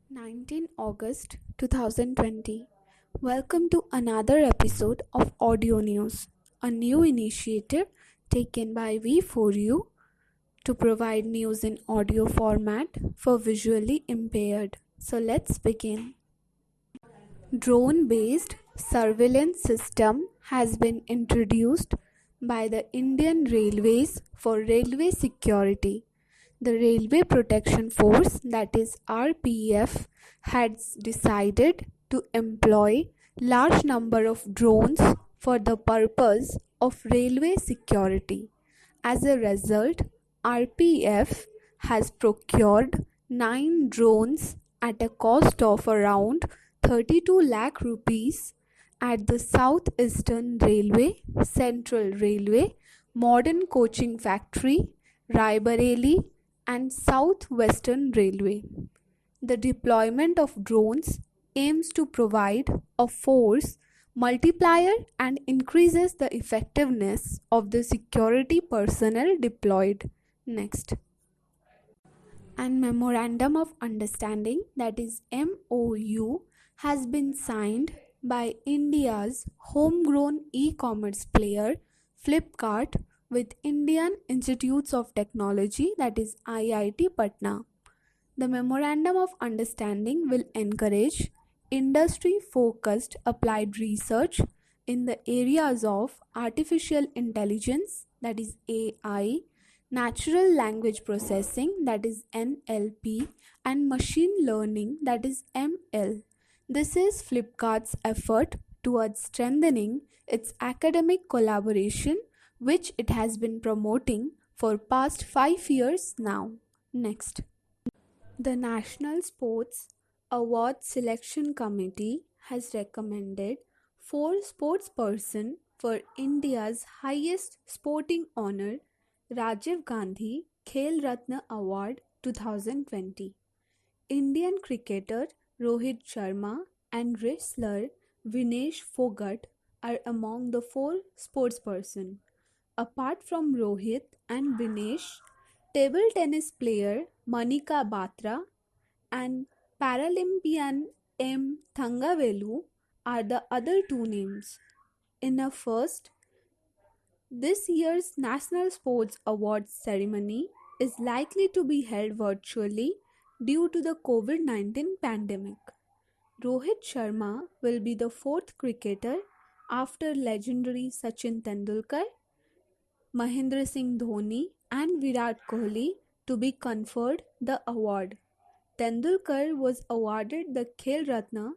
19 August 2020. Welcome to another episode of Audio News, a new initiative taken by We4U to provide news in audio format for visually impaired. So let's begin. Drone-based surveillance system has been introduced by the Indian Railways for railway security. The Railway Protection Force, that is RPF, has decided to employ large number of drones for the purpose of railway security. As a result, RPF has procured 9 drones at a cost of around 32 lakh rupees at the South Eastern Railway, Central Railway, Modern Coaching Factory, Raebareli, and South Western Railway. The deployment of drones aims to provide a force multiplier and increases the effectiveness of the security personnel deployed. Next. And Memorandum of Understanding, that is MOU, has been signed by India's homegrown e-commerce player Flipkart with Indian Institutes of Technology, that is IIT Patna. The Memorandum of Understanding will encourage industry-focused applied research in the areas of artificial intelligence, that is AI, natural language processing, that is NLP, and machine learning, that is ML. This is Flipkart's effort towards strengthening its academic collaboration, which it has been promoting for past 5 years now. Next. The National Sports Award Selection Committee has recommended 4 sportspersons for India's highest sporting honor, Rajiv Gandhi Khel Ratna Award 2020. Indian cricketer Rohit Sharma and wrestler Vinesh Fogart are among the 4 sportspersons. Apart from Rohit and Vinesh, table tennis player Manika Batra and Paralympian M. Thangavelu are the other 2 names. In a first, this year's National Sports Awards ceremony is likely to be held virtually due to the COVID-19 pandemic. Rohit Sharma will be the 4th cricketer after legendary Sachin Tendulkar, Mahendra Singh Dhoni and Virat Kohli to be conferred the award. Tendulkar was awarded the Khel Ratna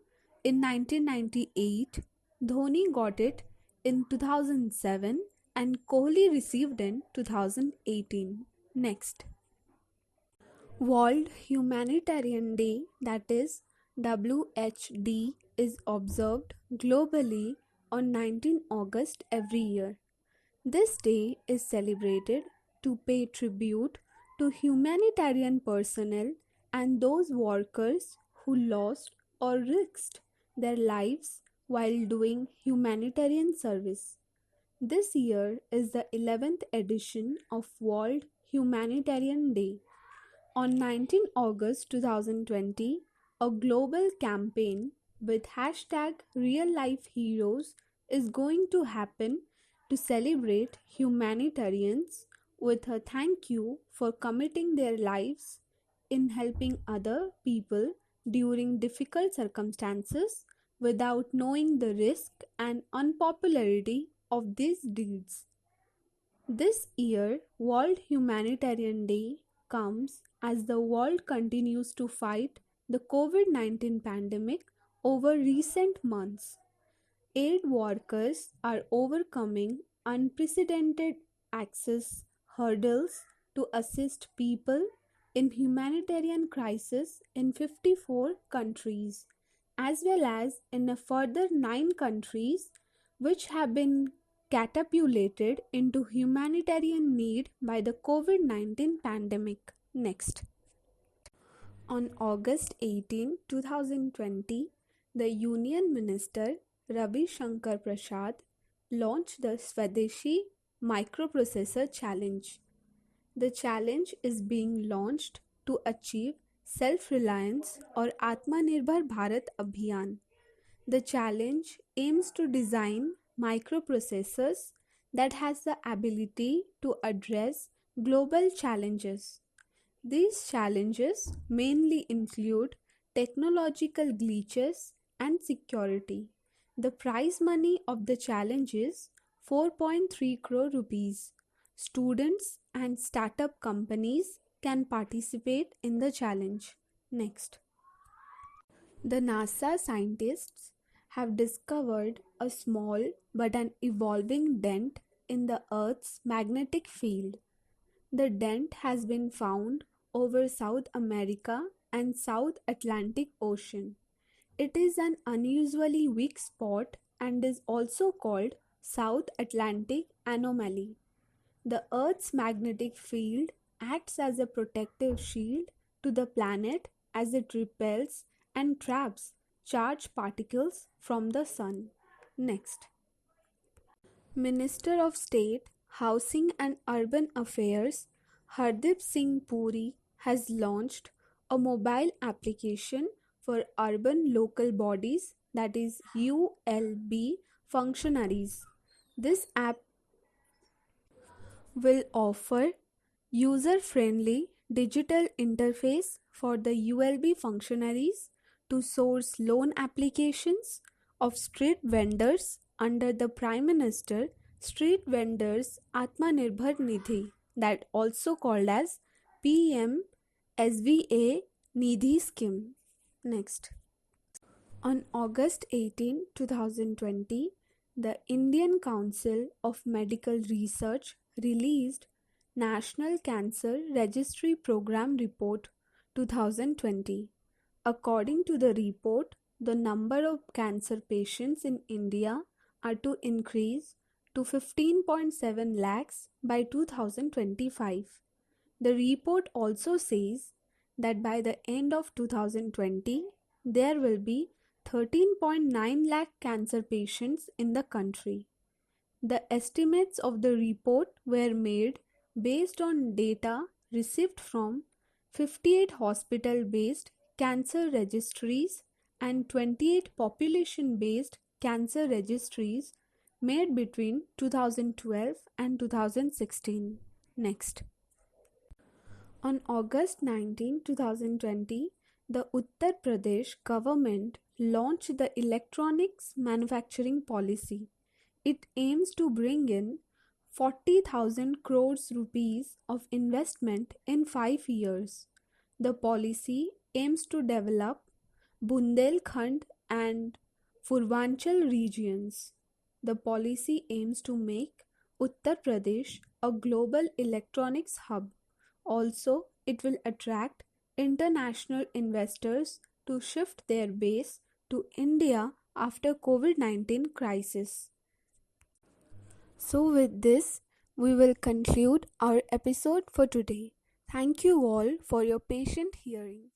in 1998, Dhoni got it in 2007 and Kohli received in 2018. Next. World Humanitarian Day, that is WHD, is observed globally on 19 August every year. This day is celebrated to pay tribute to humanitarian personnel and those workers who lost or risked their lives while doing humanitarian service. This year is the 11th edition of World Humanitarian Day. On 19 August 2020, a global campaign with hashtag #RealLifeHeroes is going to happen to celebrate humanitarians with a thank you for committing their lives in helping other people during difficult circumstances without knowing the risk and unpopularity of these deeds. This year, World Humanitarian Day comes as the world continues to fight the COVID-19 pandemic over recent months. Aid workers are overcoming unprecedented access hurdles to assist people in humanitarian crisis in 54 countries, as well as in a further 9 countries which have been catapulted into humanitarian need by the COVID-19 pandemic. Next. On August 18, 2020, the Union Minister Ravi Shankar Prasad launched the Swadeshi Microprocessor Challenge. The challenge is being launched to achieve Self-Reliance or Atmanirbhar Bharat Abhiyan. The challenge aims to design microprocessors that has the ability to address global challenges. These challenges mainly include technological glitches and security. The prize money of the challenge is 4.3 crore rupees. Students and startup companies can participate in the challenge. Next. The NASA scientists have discovered a small but an evolving dent in the Earth's magnetic field. The dent has been found over South America and South Atlantic Ocean. It is an unusually weak spot and is also called South Atlantic anomaly. The Earth's magnetic field acts as a protective shield to the planet as it repels and traps charged particles from the sun. Next. Minister of State, Housing and Urban Affairs Hardeep Singh Puri has launched a mobile application for urban local bodies, that is ULB functionaries. This app will offer user-friendly digital interface for the ULB functionaries to source loan applications of street vendors under the Prime Minister Street Vendors Atmanirbhar Nidhi, that also called as PM SVA Nidhi scheme. Next. On August 18, 2020, the Indian Council of Medical Research released National Cancer Registry Program Report 2020. According to the report, the number of cancer patients in India are to increase to 15.7 lakhs by 2025. The report also says that by the end of 2020, there will be 13.9 lakh cancer patients in the country. The estimates of the report were made based on data received from 58 hospital-based cancer registries and 28 population-based cancer registries made between 2012 and 2016. Next. On August 19, 2020, the Uttar Pradesh government launched the Electronics Manufacturing Policy. It aims to bring in 40,000 crores rupees of investment in 5 years. The policy aims to develop Bundelkhand and Purvanchal regions. The policy aims to make Uttar Pradesh a global electronics hub. Also, it will attract international investors to shift their base to India after COVID-19 crisis. So with this, we will conclude our episode for today. Thank you all for your patient hearing.